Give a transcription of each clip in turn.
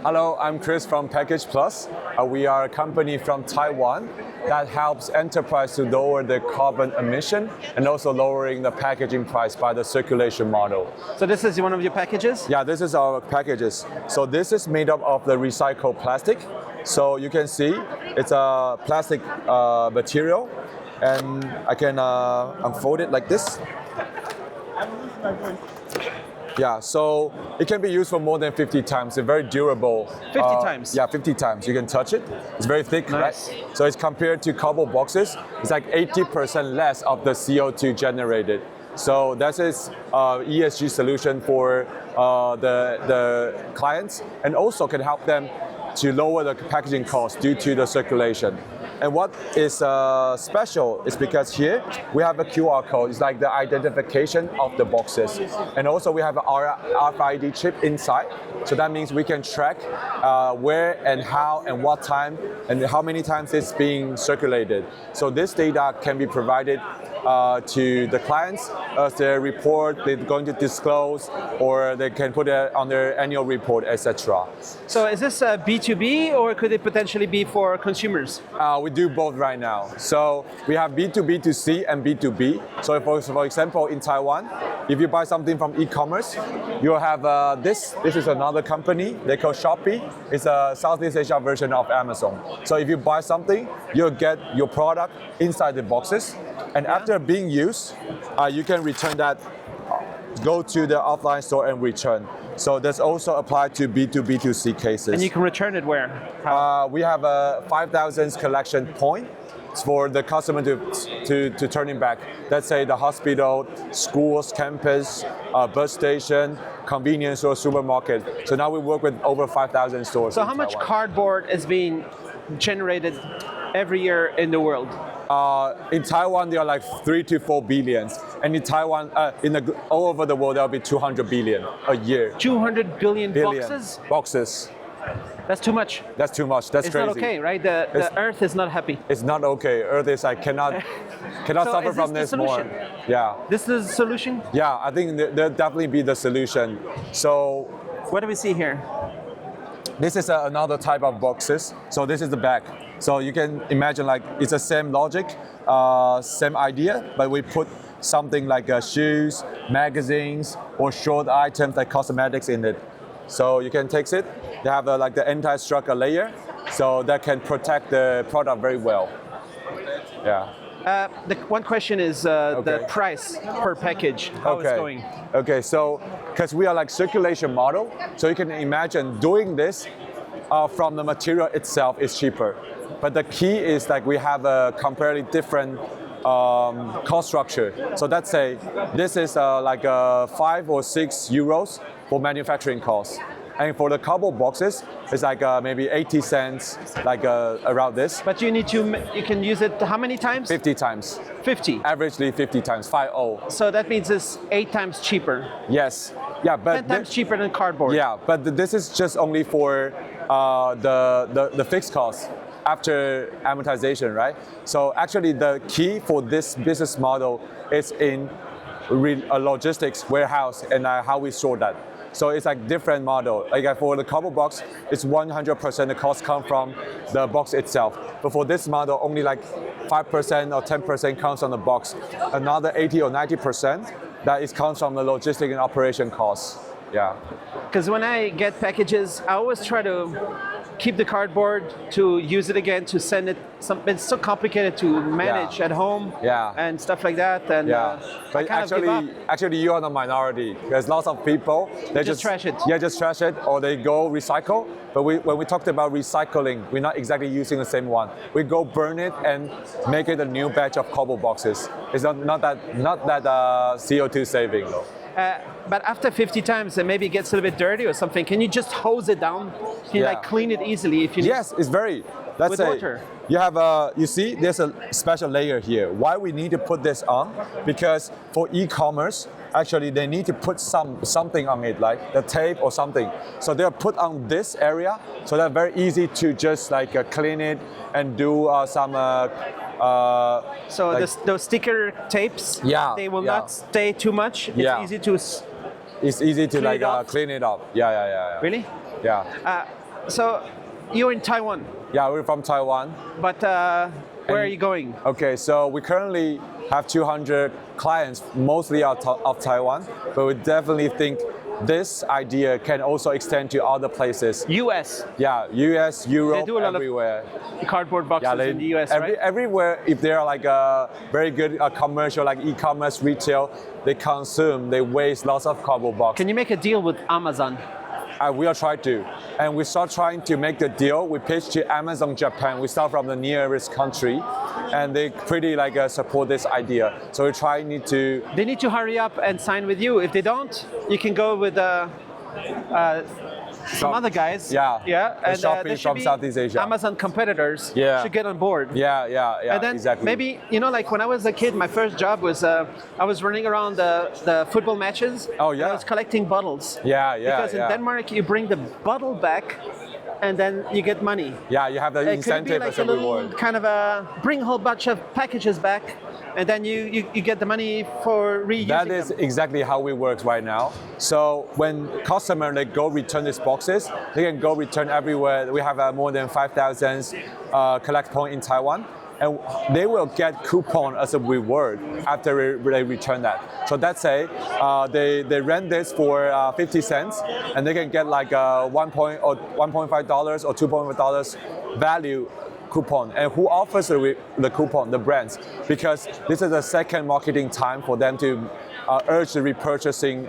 Hello, I'm Chris from Package Plus. We are a company from Taiwan that helps enterprise to lower their carbon emission and also lowering the packaging price by the circulation model. So this is one of your packages? Yeah, this is our packages. So this is made up of the recycled plastic. So you can see it's a plastic material, and I can unfold it like this. Yeah, so it can be used for more than 50 times. It's very durable. 50 times? Yeah, 50 times. You can touch it. It's very thick, nice. right? So it's compared to cardboard boxes, it's like 80% less of the CO2 generated. So that is ESG solution for the clients, and also can help them to lower the packaging cost due to the circulation. And what is special is because here we have a QR code. It's like the identification of the boxes. And also we have an RFID chip inside. So that means we can track where and how and what time and how many times it's being circulated. So this data can be provided to the clients as their report they're going to disclose, or they can put it on their annual report, etc. So is this B2B, or could it potentially be for consumers? We do both right now. So we have B2B2C and B2B. So for example, in Taiwan, if you buy something from e-commerce, you'll have this. This is another company. They call Shopee. It's a Southeast Asia version of Amazon. So if you buy something, you'll get your product inside the boxes. And after being used, you can return that, go to the offline store and return. So that's also applied to B2B2C cases. And you can return it where? We have a 5,000 collection point for the customer to turn it back. Let's say the hospital, schools, campus, bus station, convenience store, supermarket. So now we work with over 5,000 stores. So how much cardboard is being generated every year in the world? In Taiwan, there are like 3 to 4 billion. And in Taiwan, all over the world, there'll be 200 billion a year. 200 billion boxes? Boxes. That's too much. That's too much. That's crazy. It's not okay, right? The Earth is not happy. It's not okay. Earth is like cannot so suffer from this more. Yeah. This is the solution? Yeah, I think there'll definitely be the solution. So what do we see here? This is another type of boxes. So this is the bag. So you can imagine like it's the same logic, same idea, but we put something like shoes, magazines, or short items like cosmetics in it. So you can take it. They have like the anti-structure layer, so that can protect the product very well. Yeah. The one question is the price per package, how it's going. Okay, so because we are like circulation model, so you can imagine doing this from the material itself is cheaper. But the key is like we have a completely different cost structure. So let's say this is like 5 or 6 euros for manufacturing costs. And for the cardboard boxes, it's like maybe 80 cents, like around this. But you can use it how many times? 50 times. 50? Averagely 50 times, 50. So that means it's 8 times cheaper. Yes. Yeah, but 10 times cheaper than cardboard. Yeah, but this is just only for the fixed costs after amortization, right? So actually the key for this business model is in logistics, warehouse, and how we store that. So it's like different model. Like for the cardboard box, it's 100% the cost come from the box itself. But for this model, only like 5% or 10% comes from the box. Another 80 or 90% that comes from the logistic and operation costs. Yeah. Because when I get packages, I always try to keep the cardboard to use it again, to send it. It's so complicated to manage at home and stuff like that. And but actually, you are the minority. There's lots of people they just trash it. Yeah, just trash it, or they go recycle. But when we talked about recycling, we're not exactly using the same one. We go burn it and make it a new batch of cardboard boxes. It's not that CO2 saving though. But after 50 times, it maybe gets a little bit dirty or something. Can you just hose it down? Can you like clean it easily if you need? Yes, it's very. Let's say water. You have you see, there's a special layer here. Why we need to put this on? Because for e-commerce, actually they need to put something on it, like the tape or something. So they're put on this area, so they're very easy to just like clean it and do some. So like, those sticker tapes, they will not stay too much. It's easy to. It's easy to clean it up. Yeah. Really? Yeah. So you're in Taiwan. Yeah, we're from Taiwan. But where are you going? Okay, so we currently have 200 clients, mostly out of Taiwan, but we definitely think this idea can also extend to other places. US. Yeah, US, Europe, They do a lot everywhere. Of cardboard boxes in the US, right? Everywhere, if they're like a very good commercial, like e-commerce, retail, they waste lots of cardboard boxes. Can you make a deal with Amazon? We are trying to, and we start trying to make the deal. We pitch to Amazon Japan. We start from the nearest country, and they pretty support this idea. So we're trying to. They need to hurry up and sign with you. If they don't, you can go with some other guys. Yeah. And Shopee from Southeast Asia. Amazon competitors should get on board. Yeah. And then exactly. maybe, like when I was a kid, my first job was I was running around the football matches. Oh yeah. And I was collecting bottles. Yeah. Because in Denmark you bring the bottle back, and then you get money. Yeah, you have the incentive as a little reward. kind of bring a whole bunch of packages back, and then you get the money for reusing That is exactly how we work right now. So when customers go return these boxes, they can go return everywhere. We have more than 5,000 collect point in Taiwan, and they will get coupon as a reward after they return that. So let's say they rent this for 50 cents, and they can get like $1.5 or $2.5 value coupon. And who offers the coupon? The brands, because this is the second marketing time for them to urge the repurchasing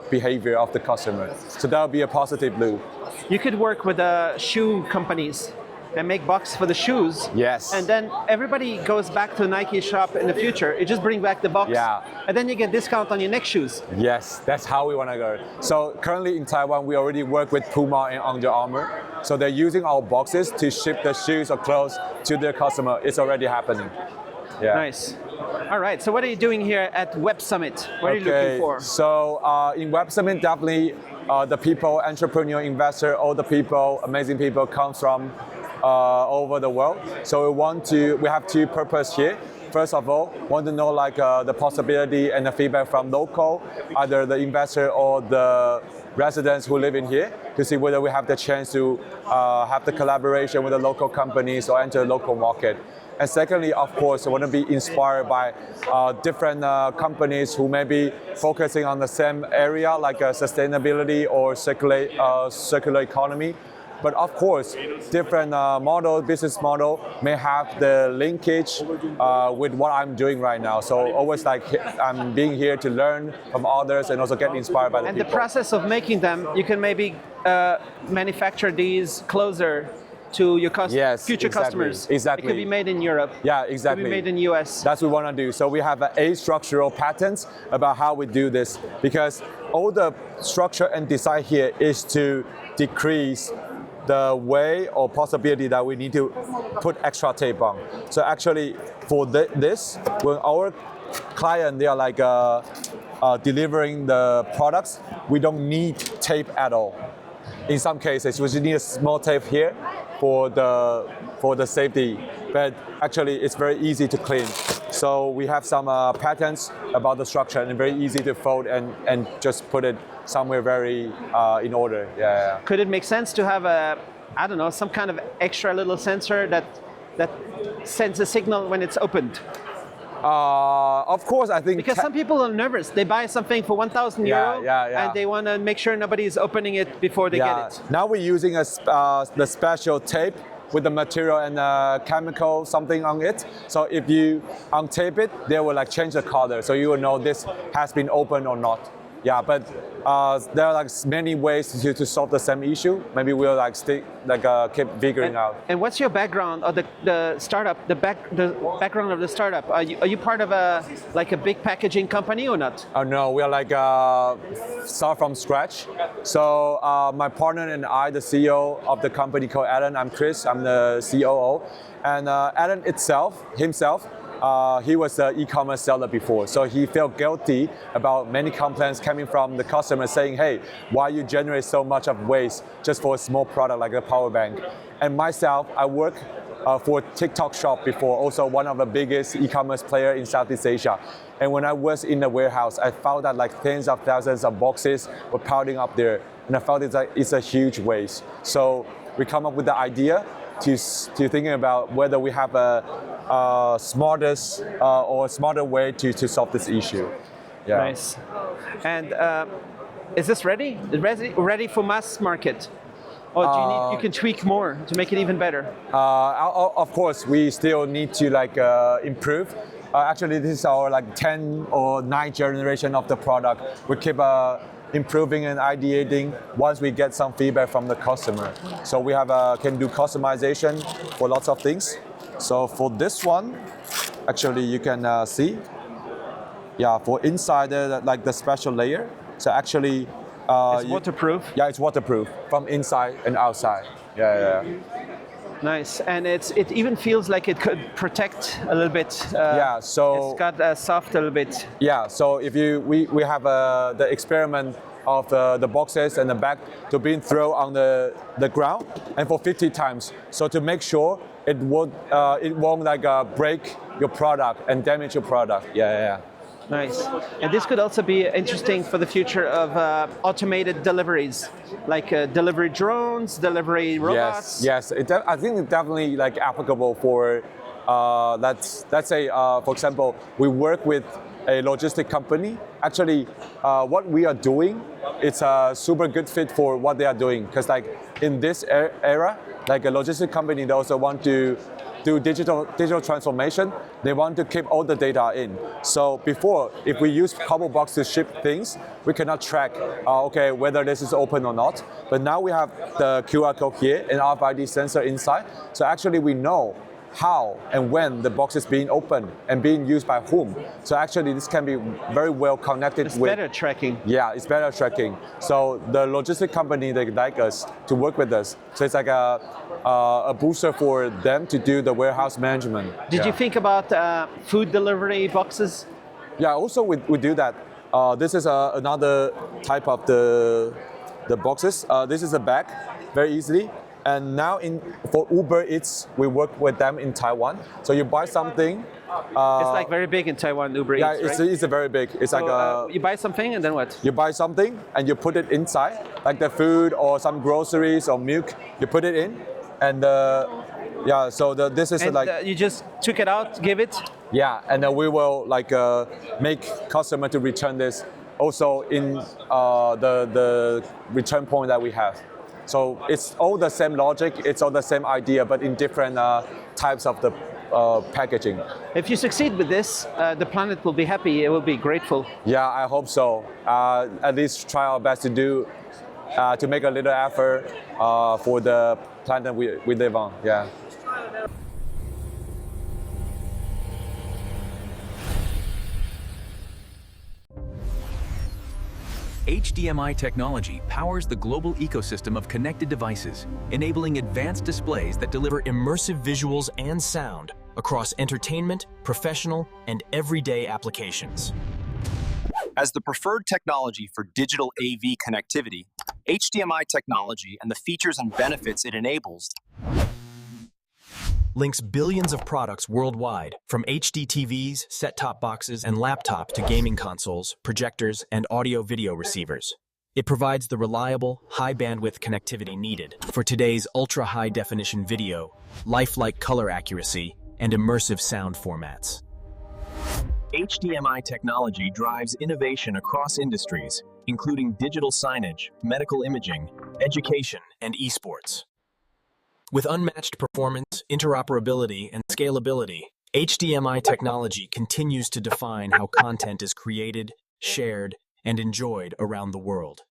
behavior of the customer. So that will be a positive loop. You could work with shoe companies and make boxes for the shoes. Yes. And then everybody goes back to the Nike shop in the future. You just bring back the box. Yeah. And then you get discount on your next shoes. Yes, that's how we want to go. So currently in Taiwan, we already work with Puma and Under Armour. So they're using our boxes to ship the shoes or clothes to their customer. It's already happening. Yeah. Nice. All right, so what are you doing here at Web Summit? What are you looking for? So in Web Summit, definitely the people, entrepreneur, investor, all the people, amazing people come from over the world. So we have two purposes here. First of all, want to know the possibility and the feedback from local, either the investor or the residents who live in here, to see whether we have the chance to have the collaboration with the local companies or enter the local market. And secondly, of course, I want to be inspired by different companies who may be focusing on the same area, like sustainability or circular economy. But of course, different business model may have the linkage with what I'm doing right now. So always I'm being here to learn from others and also get inspired by the people. And the process of making them, you can maybe manufacture these closer to your future customers. Exactly. It could be made in Europe. Yeah, exactly. It could be made in US. That's what we want to do. So we have 8 structural patents about how we do this, because all the structure and design here is to decrease the way or possibility that we need to put extra tape on. So actually, for this, when our client, they are delivering the products, we don't need tape at all. In some cases, we just need a small tape here for the safety, but actually it's very easy to clean. So we have some patents about the structure, and very easy to fold and just put it somewhere very in order. Yeah. Could it make sense to have some kind of extra little sensor that sends a signal when it's opened? Of course, I think because some people are nervous. They buy something for 1,000 euro, and they want to make sure nobody is opening it before they get it. Now we're using the special tape with the material and chemical something on it. So if you untape it, they will change the color, so you will know this has been opened or not. Yeah, but there are many ways to solve the same issue. Maybe we'll keep figuring out. And what's your background or the startup? The background of the startup? Are you part of a big packaging company or not? Oh no, we are start from scratch. So my partner and I, the CEO of the company called Alan. I'm Chris. I'm the COO, and Alan himself. He was an e-commerce seller before, so he felt guilty about many complaints coming from the customers saying, hey, why you generate so much of waste just for a small product like a power bank? And myself, I work for TikTok Shop before, also one of the biggest e-commerce player in Southeast Asia. And when I was in the warehouse, I found that tens of thousands of boxes were piling up there, and I felt it's a huge waste. So we come up with the idea to thinking about whether we have a smartest or a smarter way to solve this issue. Yeah. Nice. And is this ready for mass market? Or do you can tweak more to make it even better? Of course, we still need to improve. Actually, this is our 10 or 9 generation of the product. We keep improving and ideating once we get some feedback from the customer. So we have can do customization for lots of things. So for this one, actually you can see, for inside the special layer. So actually, it's waterproof. Yeah, it's waterproof from inside and outside. Yeah. Nice, and it even feels like it could protect a little bit. So it's got soft a little bit. Yeah, so if we have the experiment of the boxes and the bag to being thrown on the ground and for 50 times. So to make sure it won't break your product and damage your product. Yeah. Nice. And this could also be interesting for the future of automated deliveries, like delivery drones, delivery robots. Yes. I think it's definitely applicable for, let's say, for example, we work with a logistic company. Actually, what we are doing, it's a super good fit for what they are doing. Because in this era, a logistic company, they also want to do digital transformation. They want to keep all the data in. So before, if we use cardboard box to ship things, we cannot track, whether this is open or not. But now we have the QR code here and RFID sensor inside. So actually we know how and when the box is being opened and being used by whom. So actually this can be very well connected with... It's better tracking. Yeah, it's better tracking. So the logistic company, they like us to work with us. So it's like a booster for them to do the warehouse management. Did you think about food delivery boxes? Yeah, also we do that. This is another type of the boxes. This is a bag, very easily. And now for Uber Eats, we work with them in Taiwan. So you buy something. It's very big in Taiwan, Uber Eats, right? It's very big. It's so, you buy something and then what? You buy something and you put it inside, like the food or some groceries or milk. You put it in, and so this is you just took it out, give it. Yeah, and then we will make customer to return this also in the return point that we have. So it's all the same logic, it's all the same idea, but in different types of the packaging. If you succeed with this, the planet will be happy, it will be grateful. Yeah, I hope so. At least try our best to make a little effort for the planet we live on. Yeah. HDMI technology powers the global ecosystem of connected devices, enabling advanced displays that deliver immersive visuals and sound across entertainment, professional, and everyday applications. As the preferred technology for digital AV connectivity, HDMI technology and the features and benefits it enables links billions of products worldwide, from HD TVs, set-top boxes, and laptops to gaming consoles, projectors, and audio-video receivers. It provides the reliable, high-bandwidth connectivity needed for today's ultra-high-definition video, lifelike color accuracy, and immersive sound formats. HDMI technology drives innovation across industries, including digital signage, medical imaging, education, and esports. With unmatched performance, interoperability, and scalability, HDMI technology continues to define how content is created, shared, and enjoyed around the world.